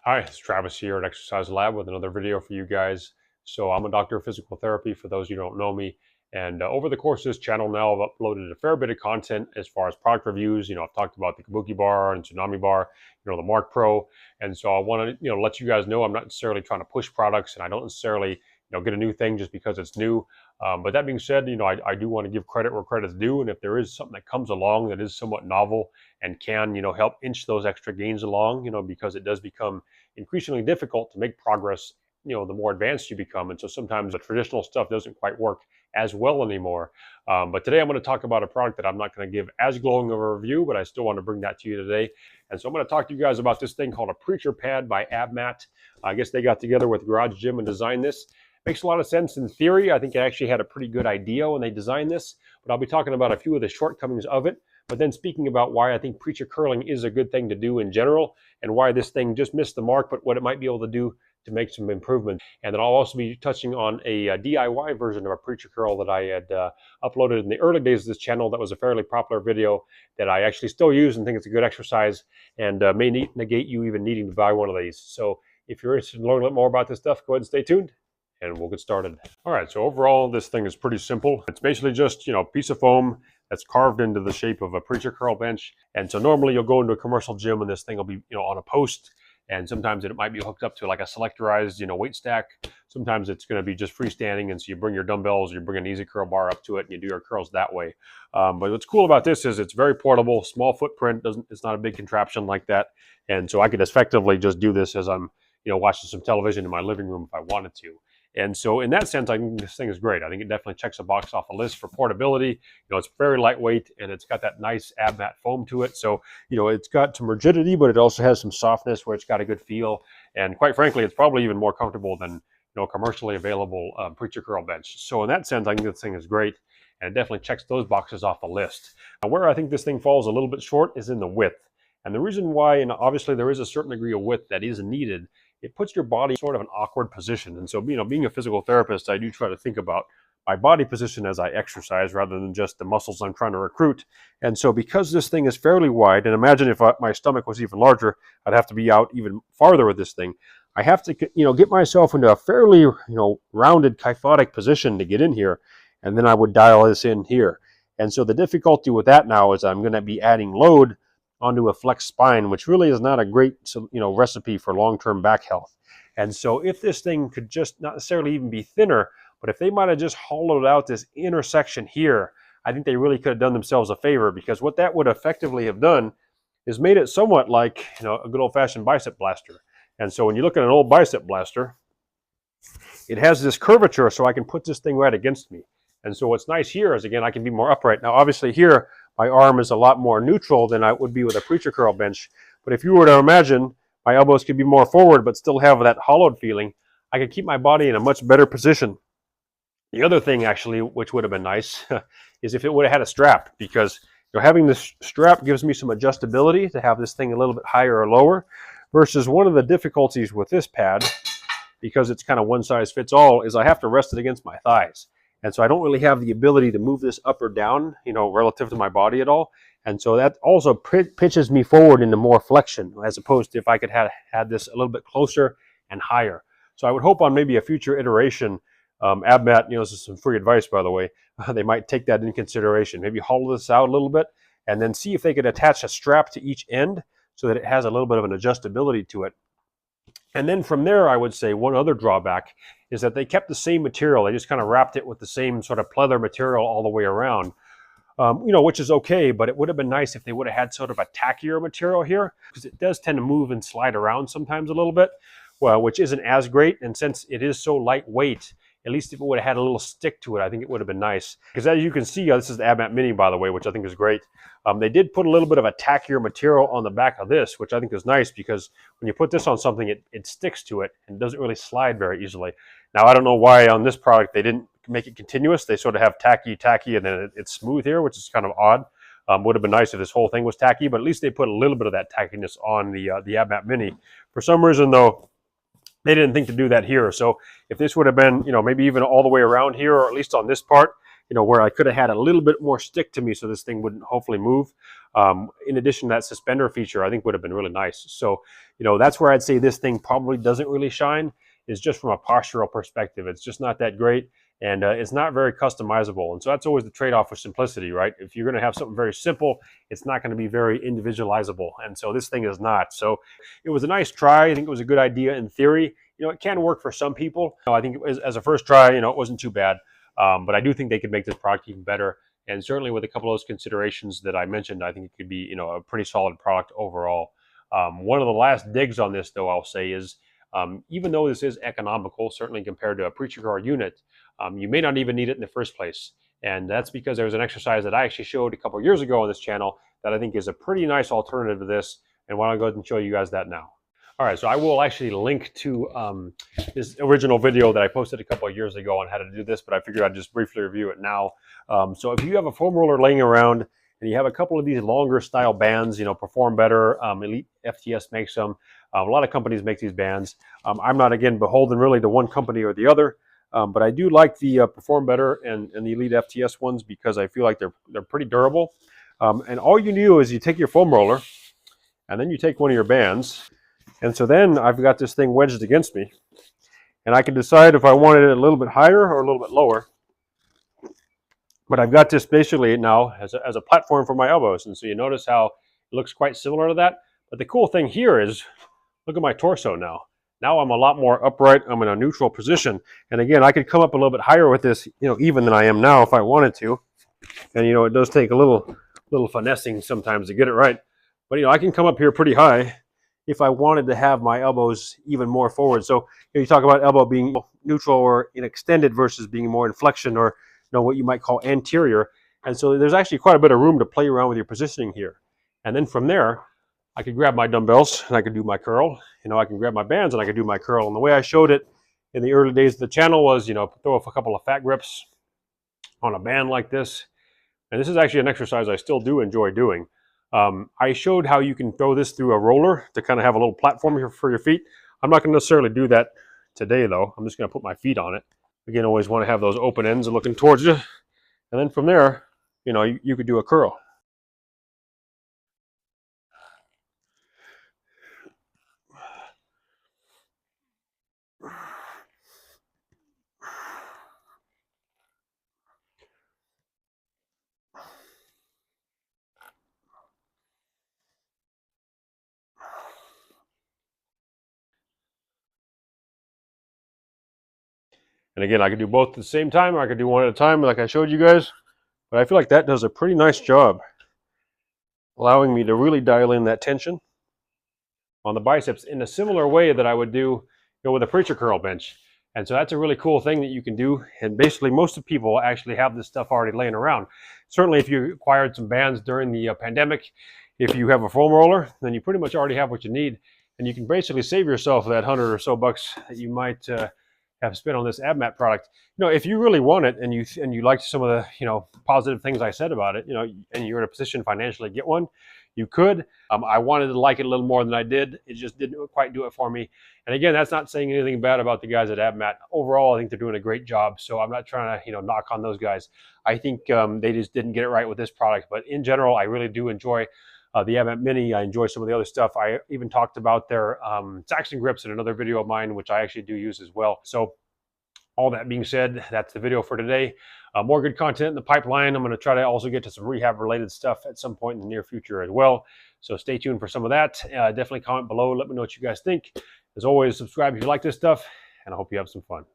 Hi, it's Travis here at ExerciseLab with another video for you guys. So I'm a doctor of physical therapy for those who don't know me. And over the course of this channel now, I've uploaded a fair bit of content as far as product reviews. I've talked about the Kabuki bar and Tsunami bar, the Mark Pro. And so I want to, let you guys know I'm not necessarily trying to push products, and I don't necessarily, get a new thing just because it's new. But that being said, I do want to give credit where credit's due. And if there is something that comes along that is somewhat novel and can, help inch those extra gains along, because it does become increasingly difficult to make progress, the more advanced you become. And so sometimes the traditional stuff doesn't quite work as well anymore. But today I'm going to talk about a product that I'm not going to give as glowing of a review, but I still want to bring that to you today. And so I'm going to talk to you guys about this thing called a preacher pad by AbMat. I guess they got together with Garage Gym and designed this. Makes a lot of sense in theory. I think it actually had a pretty good idea when they designed this, but I'll be talking about a few of the shortcomings of it. But then speaking about why I think preacher curling is a good thing to do in general, and why this thing just missed the mark, but what it might be able to do to make some improvement. And then I'll also be touching on a DIY version of a preacher curl that I had uploaded in the early days of this channel. That was a fairly popular video that I actually still use and think it's a good exercise, and may negate you even needing to buy one of these. So if you're interested in learning a little more about this stuff, go ahead and stay tuned, and we'll get started. All right, so overall, this thing is pretty simple. It's basically just, a piece of foam that's carved into the shape of a preacher curl bench. And so normally you'll go into a commercial gym and this thing will be, on a post. And sometimes it might be hooked up to like a selectorized, weight stack. Sometimes it's going to be just freestanding. And so you bring your dumbbells, you bring an easy curl bar up to it, and you do your curls that way. But what's cool about this is it's very portable, small footprint. It's not a big contraption like that. And so I could effectively just do this as I'm, watching some television in my living room if I wanted to. And so in that sense, I think this thing is great. I think it definitely checks a box off a list for portability. It's very lightweight, and it's got that nice AbMat foam to it. So, it's got some rigidity, but it also has some softness where it's got a good feel. And quite frankly, it's probably even more comfortable than, commercially available preacher curl bench. So in that sense, I think this thing is great, and it definitely checks those boxes off the list. Now, where I think this thing falls a little bit short is in the width. And the reason why, and obviously there is a certain degree of width that is needed, it puts your body in sort of an awkward position. And so, being a physical therapist, I do try to think about my body position as I exercise rather than just the muscles I'm trying to recruit. And so because this thing is fairly wide, and imagine if my stomach was even larger, I'd have to be out even farther with this thing. I have to, get myself into a fairly, rounded kyphotic position to get in here. And then I would dial this in here. And so the difficulty with that now is I'm going to be adding load onto a flexed spine, which really is not a great, recipe for long-term back health. And so if this thing could just not necessarily even be thinner, but if they might have just hollowed out this intersection here, I think they really could have done themselves a favor, because what that would effectively have done is made it somewhat like, a good old-fashioned bicep blaster. And so when you look at an old bicep blaster, it has this curvature, so I can put this thing right against me. And so what's nice here is, again, I can be more upright. Now, obviously here, my arm is a lot more neutral than I would be with a preacher curl bench. But if you were to imagine my elbows could be more forward but still have that hollowed feeling, I could keep my body in a much better position. The other thing, actually, which would have been nice, is if it would have had a strap, because having this strap gives me some adjustability to have this thing a little bit higher or lower, versus one of the difficulties with this pad, because it's kind of one size fits all, is I have to rest it against my thighs. And so I don't really have the ability to move this up or down, relative to my body at all. And so that also pitches me forward into more flexion, as opposed to if I could have had this a little bit closer and higher. So I would hope on maybe a future iteration, AbMat, this is some free advice, by the way, they might take that into consideration. Maybe hollow this out a little bit, and then see if they could attach a strap to each end so that it has a little bit of an adjustability to it. And then from there, I would say one other drawback is that they kept the same material. They just kind of wrapped it with the same sort of pleather material all the way around, which is okay, but it would have been nice if they would have had sort of a tackier material here, because it does tend to move and slide around sometimes a little bit, well, which isn't as great. And since it is so lightweight, at least if it would have had a little stick to it, I think it would have been nice. Because as you can see, this is the AbMat Mini, by the way, which I think is great. They did put a little bit of a tackier material on the back of this, which I think is nice, because when you put this on something, it sticks to it and doesn't really slide very easily. Now, I don't know why on this product they didn't make it continuous. They sort of have tacky, and then it's smooth here, which is kind of odd. Would have been nice if this whole thing was tacky, but at least they put a little bit of that tackiness on the AbMat Mini. For some reason, though, they didn't think to do that here. So if this would have been, maybe even all the way around here, or at least on this part, where I could have had a little bit more stick to me so this thing wouldn't hopefully move. In addition, that suspender feature I think would have been really nice. So, that's where I'd say this thing probably doesn't really shine, is just from a postural perspective. It's just not that great, and it's not very customizable. And so that's always the trade-off with simplicity, right? If you're going to have something very simple, it's not going to be very individualizable. And so this thing is not. So it was a nice try. I think it was a good idea in theory. It can work for some people. I think as a first try, it wasn't too bad. But I do think they could make this product even better. And certainly with a couple of those considerations that I mentioned, I think it could be, a pretty solid product overall. One of the last digs on this, though, I'll say is, even though this is economical, certainly compared to a preacher car unit, you may not even need it in the first place. And that's because there's an exercise that I actually showed a couple of years ago on this channel that I think is a pretty nice alternative to this. And why don't I go ahead and show you guys that now. All right, so I will actually link to this original video that I posted a couple of years ago on how to do this, but I figured I'd just briefly review it now. So if you have a foam roller laying around and you have a couple of these longer style bands, Perform Better, Elite FTS makes them. A lot of companies make these bands. I'm not, again, beholden really to one company or the other, but I do like the Perform Better and the Elite FTS ones because I feel like they're pretty durable. And all you do is you take your foam roller and then you take one of your bands. And so then I've got this thing wedged against me, and I can decide if I wanted it a little bit higher or a little bit lower. But I've got this basically now as a platform for my elbows. And so you notice how it looks quite similar to that. But the cool thing here is, look at my torso now. Now I'm a lot more upright. I'm in a neutral position. And again, I could come up a little bit higher with this, even than I am now if I wanted to. And, it does take a little finessing sometimes to get it right. But, I can come up here pretty high if I wanted to have my elbows even more forward. So you talk about elbow being neutral or extended versus being more in flexion, or what you might call anterior. And so there's actually quite a bit of room to play around with your positioning here. And then from there, I could grab my dumbbells and I could do my curl. I can grab my bands and I could do my curl. And the way I showed it in the early days of the channel was, throw a couple of fat grips on a band like this. And this is actually an exercise I still do enjoy doing. I showed how you can throw this through a roller to kind of have a little platform here for your feet. I'm not going to necessarily do that today, though. I'm just going to put my feet on it. Again, always want to have those open ends looking towards you. And then from there, you could do a curl. And again, I could do both at the same time, or I could do one at a time like I showed you guys. But I feel like that does a pretty nice job allowing me to really dial in that tension on the biceps in a similar way that I would do with a preacher curl bench. And so that's a really cool thing that you can do. And basically most of people actually have this stuff already laying around. Certainly if you acquired some bands during the pandemic, if you have a foam roller, then you pretty much already have what you need. And you can basically save yourself that $100 or so that you might have spent on this AbMat product. If you really want it and you liked some of the positive things I said about it, and you're in a position financially to get one, you could. I wanted to like it a little more than I did. It just didn't quite do it for me. And again, that's not saying anything bad about the guys at AbMat. Overall, I think they're doing a great job. So I'm not trying to knock on those guys. I think they just didn't get it right with this product. But in general, I really do enjoy the AbMat Mini. I enjoy some of the other stuff. I even talked about their Saxon grips in another video of mine, which I actually do use as well. So all that being said, that's the video for today. More good content in the pipeline. I'm going to try to also get to some rehab related stuff at some point in the near future as well. So stay tuned for some of that. Definitely comment below. Let me know what you guys think. As always, subscribe if you like this stuff, and I hope you have some fun.